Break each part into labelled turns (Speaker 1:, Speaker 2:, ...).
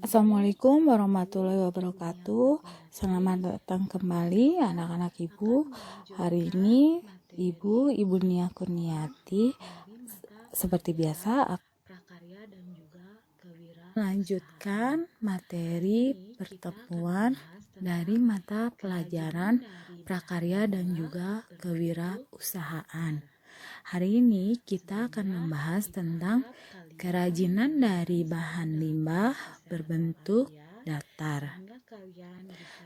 Speaker 1: Assalamualaikum warahmatullahi wabarakatuh. Selamat datang kembali anak-anak ibu. Hari ini ibu Nia Kurniati seperti biasa melanjutkan materi pertemuan dari mata pelajaran prakarya dan juga kewirausahaan. Hari ini kita akan membahas tentang kerajinan dari bahan limbah berbentuk datar.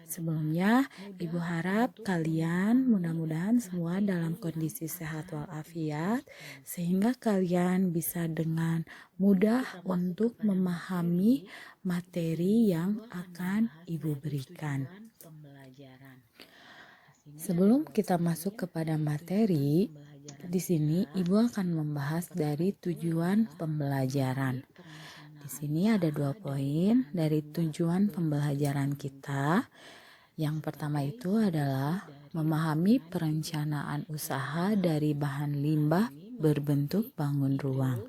Speaker 1: Sebelumnya, Ibu harap kalian mudah-mudahan semua dalam kondisi sehat walafiat, sehingga kalian bisa dengan mudah untuk memahami materi yang akan Ibu berikan. Sebelum kita masuk kepada materi, di sini Ibu akan membahas dari tujuan pembelajaran. Di sini ada 2 poin dari tujuan pembelajaran kita. Yang pertama itu adalah memahami perencanaan usaha dari bahan limbah berbentuk bangun ruang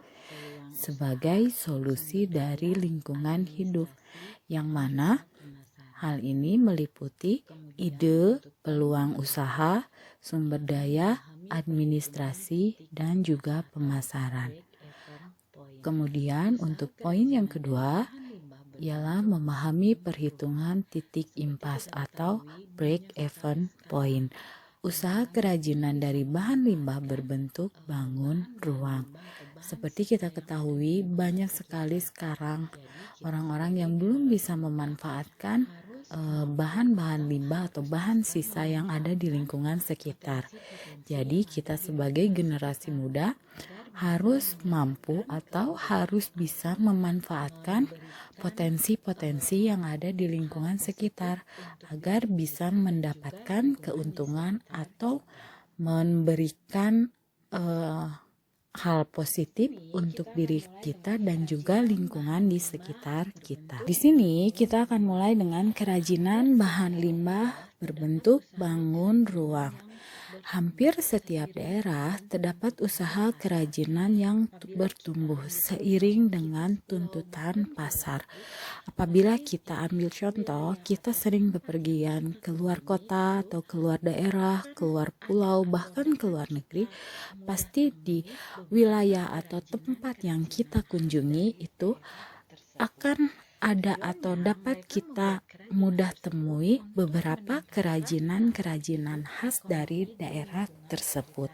Speaker 1: sebagai solusi dari lingkungan hidup, yang mana hal ini meliputi ide, peluang usaha, sumber daya, administrasi, dan juga pemasaran. Kemudian untuk poin yang kedua ialah memahami perhitungan titik impas atau break-even point. Usaha kerajinan dari bahan limbah berbentuk bangun ruang. Seperti kita ketahui, banyak sekali sekarang orang-orang yang belum bisa memanfaatkan bahan-bahan limbah atau bahan sisa yang ada di lingkungan sekitar. Jadi kita sebagai generasi muda harus mampu atau harus bisa memanfaatkan potensi-potensi yang ada di lingkungan sekitar agar bisa mendapatkan keuntungan atau memberikan hal positif untuk diri kita dan juga lingkungan di sekitar kita. Di sini kita akan mulai dengan kerajinan bahan limbah berbentuk bangun ruang. Hampir setiap daerah terdapat usaha kerajinan yang bertumbuh seiring dengan tuntutan pasar. Apabila kita ambil contoh, kita sering bepergian keluar kota atau keluar daerah, keluar pulau, bahkan keluar negeri, pasti di wilayah atau tempat yang kita kunjungi itu akan ada atau dapat kita mudah temui beberapa kerajinan-kerajinan khas dari daerah tersebut.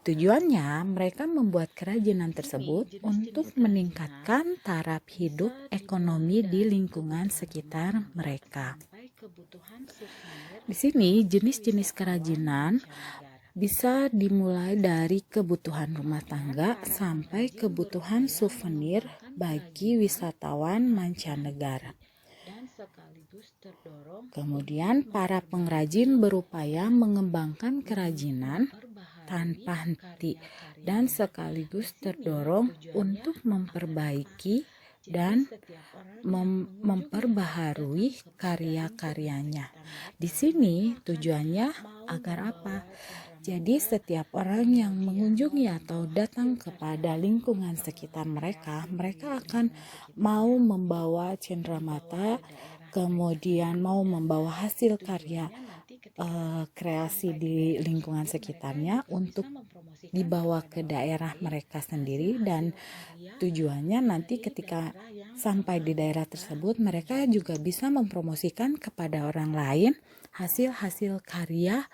Speaker 1: Tujuannya mereka membuat kerajinan tersebut untuk meningkatkan taraf hidup ekonomi di lingkungan sekitar mereka. Di sini jenis-jenis kerajinan bisa dimulai dari kebutuhan rumah tangga sampai kebutuhan souvenir bagi wisatawan mancanegara. Kemudian para pengrajin berupaya mengembangkan kerajinan tanpa henti dan sekaligus terdorong untuk memperbaiki dan memperbaharui karya-karyanya. Di sini tujuannya agar apa? Jadi setiap orang yang mengunjungi atau datang kepada lingkungan sekitar mereka akan mau membawa cenderamata, kemudian mau membawa hasil karya kreasi di lingkungan sekitarnya untuk dibawa ke daerah mereka sendiri, dan tujuannya nanti ketika sampai di daerah tersebut mereka juga bisa mempromosikan kepada orang lain hasil-hasil karya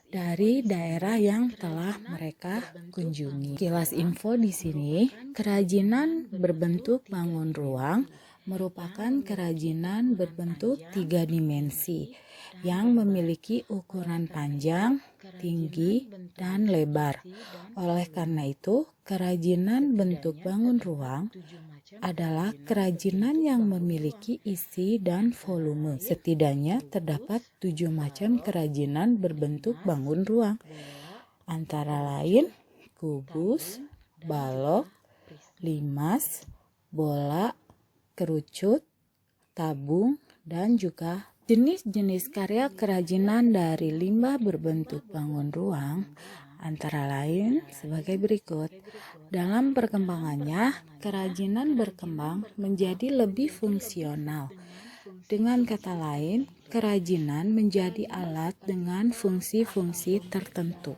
Speaker 1: dari daerah yang telah mereka kunjungi. Kilas info di sini, kerajinan berbentuk bangun ruang merupakan kerajinan berbentuk 3 dimensi yang memiliki ukuran panjang, tinggi, dan lebar. Oleh karena itu, kerajinan bentuk bangun ruang adalah kerajinan yang memiliki isi dan volume. Setidaknya terdapat 7 macam kerajinan berbentuk bangun ruang, antara lain kubus, balok, limas, bola, kerucut, tabung, dan juga jenis-jenis karya kerajinan dari limbah berbentuk bangun ruang antara lain sebagai berikut. Dalam perkembangannya, kerajinan berkembang menjadi lebih fungsional. Dengan kata lain, kerajinan menjadi alat dengan fungsi-fungsi tertentu.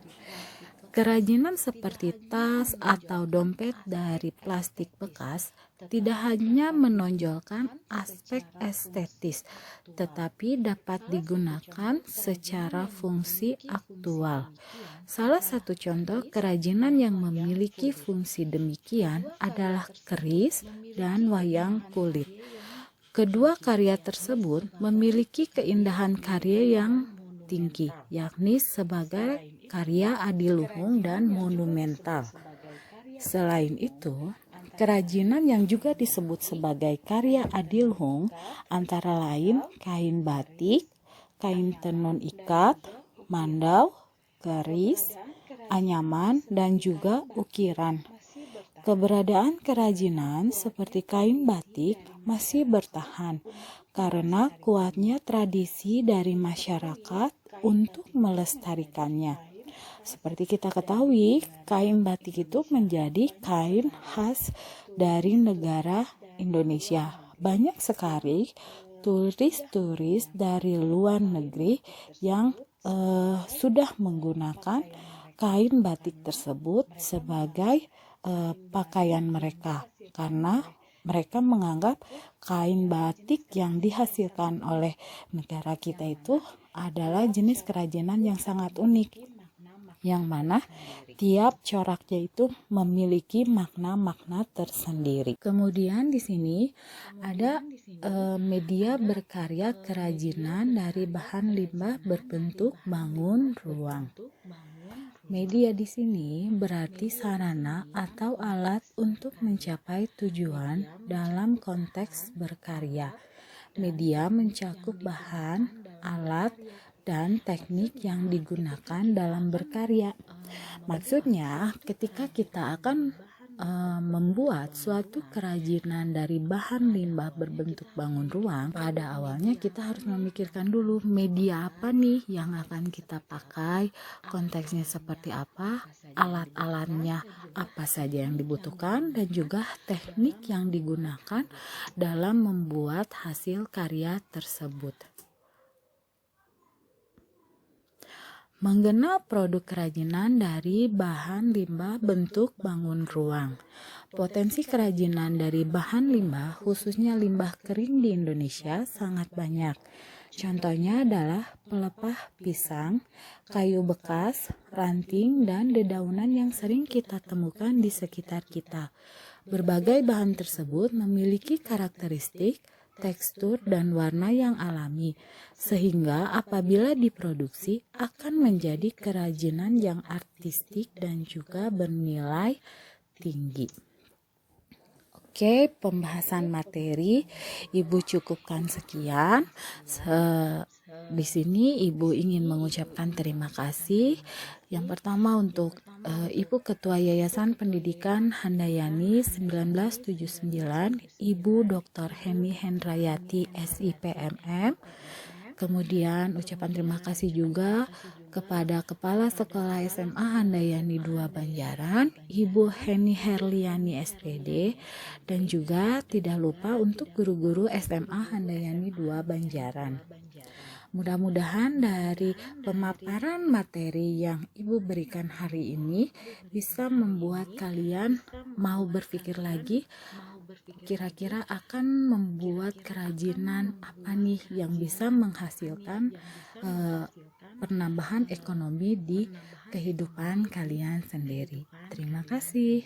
Speaker 1: Kerajinan seperti tas atau dompet dari plastik bekas tidak hanya menonjolkan aspek estetis, tetapi dapat digunakan secara fungsi aktual. Salah satu contoh kerajinan yang memiliki fungsi demikian adalah keris dan wayang kulit. Kedua karya tersebut memiliki keindahan karya yang tinggi, yakni sebagai karya adiluhung dan monumental. Selain itu, kerajinan yang juga disebut sebagai karya adiluhung antara lain kain batik, kain tenun ikat, mandau, keris, anyaman, dan juga ukiran. Keberadaan kerajinan seperti kain batik masih bertahan karena kuatnya tradisi dari masyarakat untuk melestarikannya. Seperti kita ketahui, kain batik itu menjadi kain khas dari negara Indonesia. Banyak sekali turis-turis dari luar negeri yang sudah menggunakan kain batik tersebut sebagai pakaian mereka, karena mereka menganggap kain batik yang dihasilkan oleh negara kita itu adalah jenis kerajinan yang sangat unik, yang mana tiap coraknya itu memiliki makna-makna tersendiri. Kemudian di sini ada media berkarya kerajinan dari bahan limbah berbentuk bangun ruang. Media di sini berarti sarana atau alat untuk mencapai tujuan dalam konteks berkarya. Media mencakup bahan, alat, dan teknik yang digunakan dalam berkarya. Maksudnya, ketika kita akan membuat suatu kerajinan dari bahan limbah berbentuk bangun ruang, pada awalnya kita harus memikirkan dulu media apa nih yang akan kita pakai, konteksnya seperti apa, alat-alatnya apa saja yang dibutuhkan, dan juga teknik yang digunakan dalam membuat hasil karya tersebut. Mengenal produk kerajinan dari bahan limbah bentuk bangun ruang. Potensi kerajinan dari bahan limbah, khususnya limbah kering di Indonesia, sangat banyak. Contohnya adalah pelepah pisang, kayu bekas, ranting, dan dedaunan yang sering kita temukan di sekitar kita. Berbagai bahan tersebut memiliki karakteristik, tekstur, dan warna yang alami, sehingga apabila diproduksi akan menjadi kerajinan yang artistik dan juga bernilai tinggi. Oke, pembahasan materi Ibu cukupkan sekian. Di sini Ibu ingin mengucapkan terima kasih. Yang pertama untuk Ibu Ketua Yayasan Pendidikan Handayani 1979, Ibu Dr. Hemi Hendrayati SIPMM. Kemudian ucapan terima kasih juga kepada Kepala Sekolah SMA Handayani 2 Banjaran, Ibu Heni Herliani SPD, dan juga tidak lupa untuk guru-guru SMA Handayani 2 Banjaran. Mudah-mudahan dari pemaparan materi yang Ibu berikan hari ini bisa membuat kalian mau berpikir lagi, kira-kira akan membuat kerajinan apa nih yang bisa menghasilkan penambahan ekonomi di kehidupan kalian sendiri. Terima kasih.